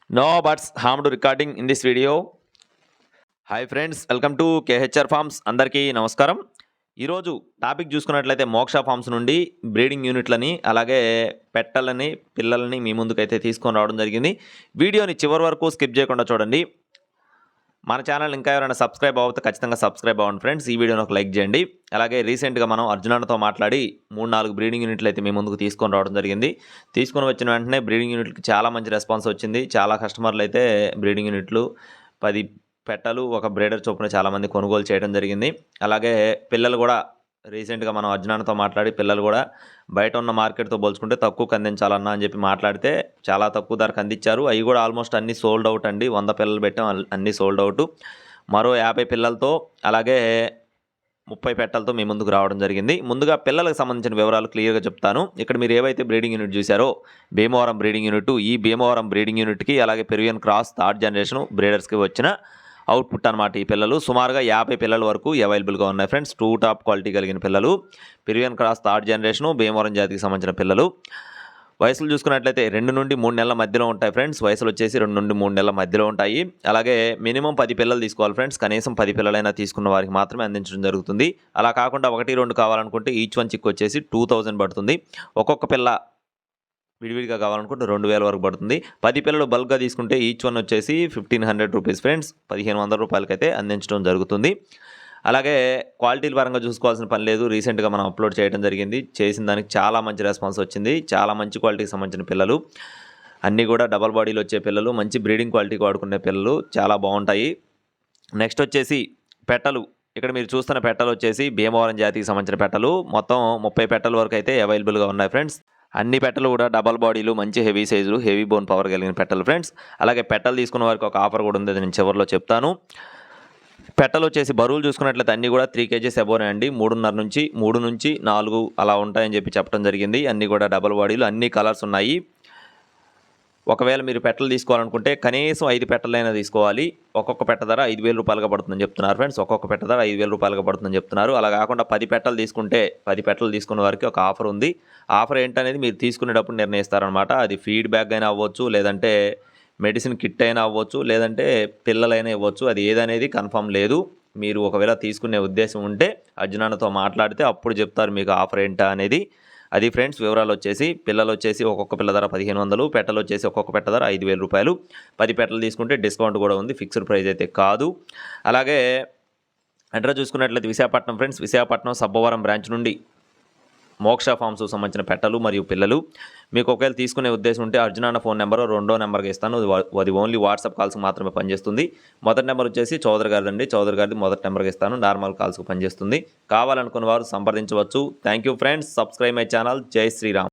No buts harmed recording in this video. Hi friends, welcome to KHR forms. అందరికీ నమస్కారం. ఈరోజు topic చూసుకున్నట్లయితే మోక్ష ఫార్మ్స్ నుండి బ్రీడింగ్ యూనిట్లని అలాగే పెట్టలని పిల్లలని మీ ముందుకైతే తీసుకొని రావడం జరిగింది. వీడియోని చివరి వరకు స్కిప్ చేయకుండా చూడండి. మన ఛానల్ ఇంకా ఎవరైనా సబ్స్క్రైబ్ అవ్వతే ఖచ్చితంగా సబ్స్క్రైబ్ అవ్వండి ఫ్రెండ్స్. ఈ వీడియోని ఒక లైక్ చేయండి. అలాగే రీసెంట్గా మనం అర్జునాతో మాట్లాడి 3-4 బ్రీడింగ్ యూనిట్లు అయితే మీ ముందుకు తీసుకొని రావడం జరిగింది. తీసుకొని వచ్చిన వెంటనే బ్రీడింగ్ యూనిట్కి చాలా మంచి రెస్పాన్స్ వచ్చింది. చాలా కస్టమర్లు అయితే బ్రీడింగ్ యూనిట్లు 10 పెట్టలు ఒక బ్రీడర్ చొప్పున చాలామంది కొనుగోలు చేయడం జరిగింది. అలాగే పిల్లలు కూడా రీసెంట్గా మనం అర్జునాతో మాట్లాడి పిల్లలు కూడా బయట ఉన్న మార్కెట్తో పోల్చుకుంటే తక్కువకు అందించాలన్నా అని చెప్పి మాట్లాడితే చాలా తక్కువ ధరకు అందించారు. అవి కూడా ఆల్మోస్ట్ అన్నీ సోల్డ్ అవుట్ అండి. 100 పిల్లలు పెట్టాం, అన్నీ సోల్డ్ అవుట్. మరో 50 పిల్లలతో అలాగే 30 పెట్టలతో మీ ముందుకు రావడం జరిగింది. ముందుగా పిల్లలకు సంబంధించిన వివరాలు క్లియర్గా చెప్తాను. ఇక్కడ మీరు ఏవైతే బ్రీడింగ్ యూనిట్ చూసారో భీమవరం బ్రీడింగ్ యూనిట్, ఈ భీమవరం బ్రీడింగ్ యూనిట్కి అలాగే పెరువియన్ క్రాస్ థర్డ్ జనరేషన్ బ్రీడర్స్కి వచ్చిన అవుట్పుట్ అనమాట. ఈ పిల్లలు సుమారుగా 50 పిల్లల వరకు అవైలబుల్గా ఉన్నాయి ఫ్రెండ్స్. 2 టాప్ క్వాలిటీ కలిగిన పిల్లలు, Peruvian cross third generation, Bhimavaram జాతికి సంబంధించిన పిల్లలు. వయసులు చూసుకున్నట్లయితే 2 నుండి 3 నెలల మధ్యలో ఉంటాయి ఫ్రెండ్స్. వయసులు వచ్చేసి 2 నుండి 3 నెలల మధ్యలో ఉంటాయి. అలాగే మినిమం 10 పిల్లలు తీసుకోవాలి ఫ్రెండ్స్. కనీసం 10 పిల్లలైనా తీసుకున్న వారికి మాత్రమే అందించడం జరుగుతుంది. అలా కాకుండా 1-2 కావాలనుకుంటే ఈచ్ వన్ చిక్ వచ్చేసి 2000 పడుతుంది. ఒక్కొక్క పిల్ల విడివిడిగా కావాలనుకుంటే 2000 వరకు పడుతుంది. 10 పిల్లలు బల్క్గా తీసుకుంటే ఈచ్ వన్ వచ్చేసి 1500 రూపీస్ ఫ్రెండ్స్. 1500 రూపాయలకైతే అందించడం జరుగుతుంది. అలాగే క్వాలిటీల పరంగా చూసుకోవాల్సిన పని లేదు. రీసెంట్గా మనం అప్లోడ్ చేయడం జరిగింది. చేసిన దానికి చాలా మంచి రెస్పాన్స్ వచ్చింది. చాలా మంచి క్వాలిటీకి సంబంధించిన పిల్లలు, అన్నీ కూడా డబల్ బాడీలు వచ్చే పిల్లలు, మంచి బ్రీడింగ్ క్వాలిటీకి వాడుకునే పిల్లలు చాలా బాగుంటాయి. నెక్స్ట్ వచ్చేసి పెట్టలు. ఇక్కడ మీరు చూస్తున్న పెట్టలు వచ్చేసి భీమవరం జాతికి సంబంధించిన పెట్టలు. మొత్తం 30 పెట్టల వరకు అయితే అవైలబుల్గా ఉన్నాయి ఫ్రెండ్స్. అన్ని పెట్టలు కూడా డబల్ బాడీలు, మంచి హెవీ సైజులు, హెవీ బోన్ పవర్ కలిగిన పెట్టలు ఫ్రెండ్స్. అలాగే పెట్టలు తీసుకున్న వారికి ఒక ఆఫర్ కూడా ఉంది, అది నేను చివరిలో చెప్తాను. పెట్టలు వచ్చేసి బరువులు చూసుకున్నట్లయితే అన్నీ కూడా 3 kgs అబోనే అండి. 3 నుంచి 4 అలా ఉంటాయని చెప్పి చెప్పడం జరిగింది. అన్నీ కూడా డబల్ బాడీలు, అన్ని కలర్స్ ఉన్నాయి. ఒకవేళ మీరు పెట్టలు తీసుకోవాలనుకుంటే కనీసం 5 పెట్టలైనా తీసుకోవాలి. ఒక్కొక్క పెట్ట ధర 5000 రూపాయలుగా పడుతుందని చెప్తున్నారు ఫ్రెండ్స్. ఒక్కొక్క పెట్ట ధర 5000 రూపాయలుగా పడుతుందని చెప్తున్నారు. అలా కాకుండా 10 పెట్టలు తీసుకుంటే 10 పెట్టలు తీసుకున్న వారికి ఒక ఆఫర్ ఉంది. ఆఫర్ ఏంటనేది మీరు తీసుకునేటప్పుడు నిర్ణయిస్తారనమాట. అది ఫీడ్ బ్యాగ్ అయినా అవ్వచ్చు, లేదంటే మెడిసిన్ కిట్ అయినా అవ్వచ్చు, లేదంటే పిల్లలైనా ఇవ్వచ్చు. అది ఏదనేది కన్ఫర్మ్ లేదు. మీరు ఒకవేళ తీసుకునే ఉద్దేశం ఉంటే అర్జునాతో మాట్లాడితే అప్పుడు చెప్తారు మీకు ఆఫర్ ఏంటా అనేది. అది ఫ్రెండ్స్ వివరాలు వచ్చేసి. పిల్లలు వచ్చేసి ఒక్కొక్క పిల్ల ధర 1500, పెట్టలు వచ్చేసి ఒక్కొక్క పెట్ట ధర 5000 రూపాయలు. 10 పెట్టలు తీసుకుంటే డిస్కౌంట్ కూడా ఉంది, ఫిక్స్డ్ ప్రైస్ అయితే కాదు. అలాగే అడ్రస్ చూసుకున్నట్లయితే విశాఖపట్నం ఫ్రెండ్స్. విశాఖపట్నం సబ్బవరం బ్రాంచ్ నుండి మోక్ష ఫార్మ్స్ సంబంధించిన పెట్టలు మరియు పిల్లలు. మీకు ఒకవేళ తీసుకునే ఉద్దేశం ఉంటే అర్జున ఫోన్ నెంబర్ 2వ నెంబర్కి ఇస్తాను. అది ఓన్లీ వాట్సాప్ కాల్స్కి మాత్రమే పనిచేస్తుంది. మొదటి నెంబర్ వచ్చేసి చౌదరి గారిది అండి. చౌదరి గారిది మొదటి నెంబర్కి ఇస్తాను. నార్మల్ కాల్స్కి పనిచేస్తుంది. కావాలనుకున్న వారు సంప్రదించవచ్చు. Thank you friends. Subscribe my channel. జై శ్రీరామ్.